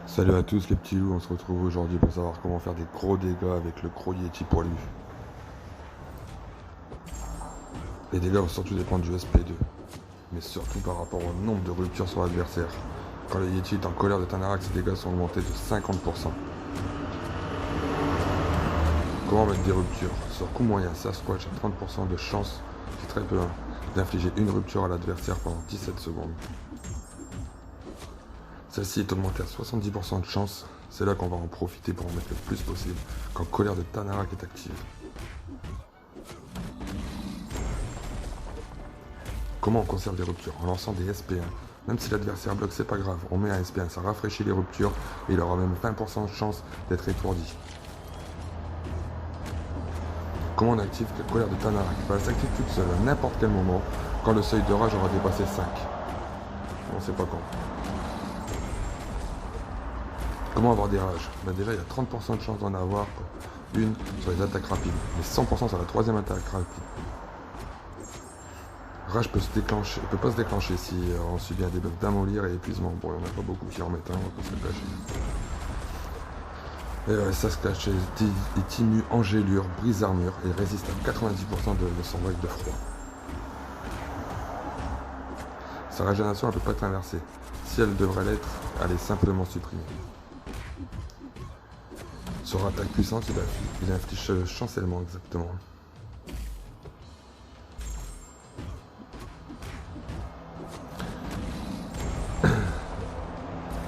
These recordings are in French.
Salut à tous les petits loups, on se retrouve aujourd'hui pour savoir comment faire des gros dégâts avec le gros Yeti poilu. Les dégâts vont surtout dépendre du SP2, mais surtout par rapport au nombre de ruptures sur l'adversaire. Quand le Yeti est en colère de Tanarak, ses dégâts sont augmentés de 50%. Comment mettre des ruptures? Sur coup moyen, Sasquatch a 30% de chance, c'est très peu, d'infliger une rupture à l'adversaire pendant 17 secondes. Celle-ci est augmentée à 70% de chance, c'est là qu'on va en profiter pour en mettre le plus possible quand colère de Tanarak est active. Comment on conserve des ruptures? En lançant des SP1. Même si l'adversaire bloque, c'est pas grave, on met un SP1, ça rafraîchit les ruptures et il aura même 20% de chance d'être étourdi. Comment on active la colère de Tanarak? Elle s'active toute seule à n'importe quel moment quand le seuil de rage aura dépassé 5. On sait pas quand. Comment avoir des rages? Déjà il y a 30% de chance d'en avoir une sur les attaques rapides, mais 100% sur la troisième attaque rapide. Rage peut pas se déclencher si on subit un debuff d'amollir et épuisement. Bon, il n'y en a pas beaucoup qui en mettent un, on va pas se le cacher. Et ça se cache, est immu Angélure, brise armure et résiste à 90% de son vague de froid. Sa régénération ne peut pas être inversée. Si elle devrait l'être, elle est simplement supprimée. Sur attaque puissante, il inflige chancellement exactement.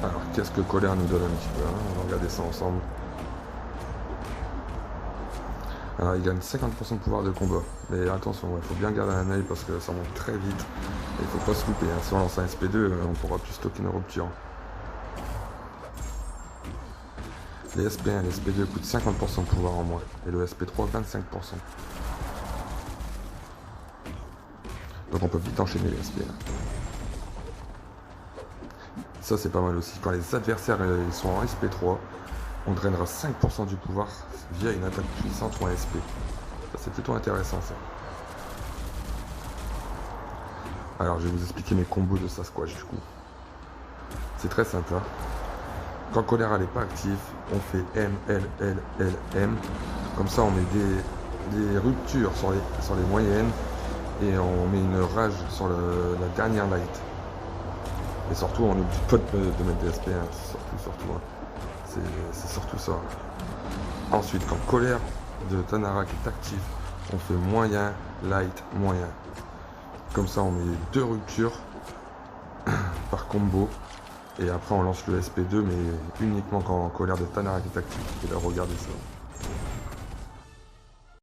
Alors, qu'est-ce que colère nous donne un petit peu, On va regarder ça ensemble. Alors, il gagne 50% de pouvoir de combat. Mais attention, il faut bien garder un œil parce que ça monte très vite. Et il faut pas se louper. Si on lance un SP2, on pourra plus stocker nos ruptures. Les SP1 et les SP2 coûtent 50% de pouvoir en moins. Et le SP3, 25%. Donc on peut vite enchaîner les SP1. Ça c'est pas mal aussi. Quand les adversaires sont en SP3, on drainera 5% du pouvoir via une attaque puissante ou un SP. Ça c'est plutôt intéressant ça. Alors je vais vous expliquer mes combos de Sasquatch du coup. C'est très simple. Quand colère n'est pas active, on fait M, L, L, L, M. Comme ça on met des ruptures sur les moyennes et on met une rage sur la dernière light. Et surtout on n'oublie pas de mettre des SP1, c'est surtout ça. Ensuite quand colère de Tanarak est active, on fait moyen, light, moyen. Comme ça on met 2 ruptures par combo. Et après on lance le SP2 mais uniquement quand colère de Tanarak est active. Et là regardez ça.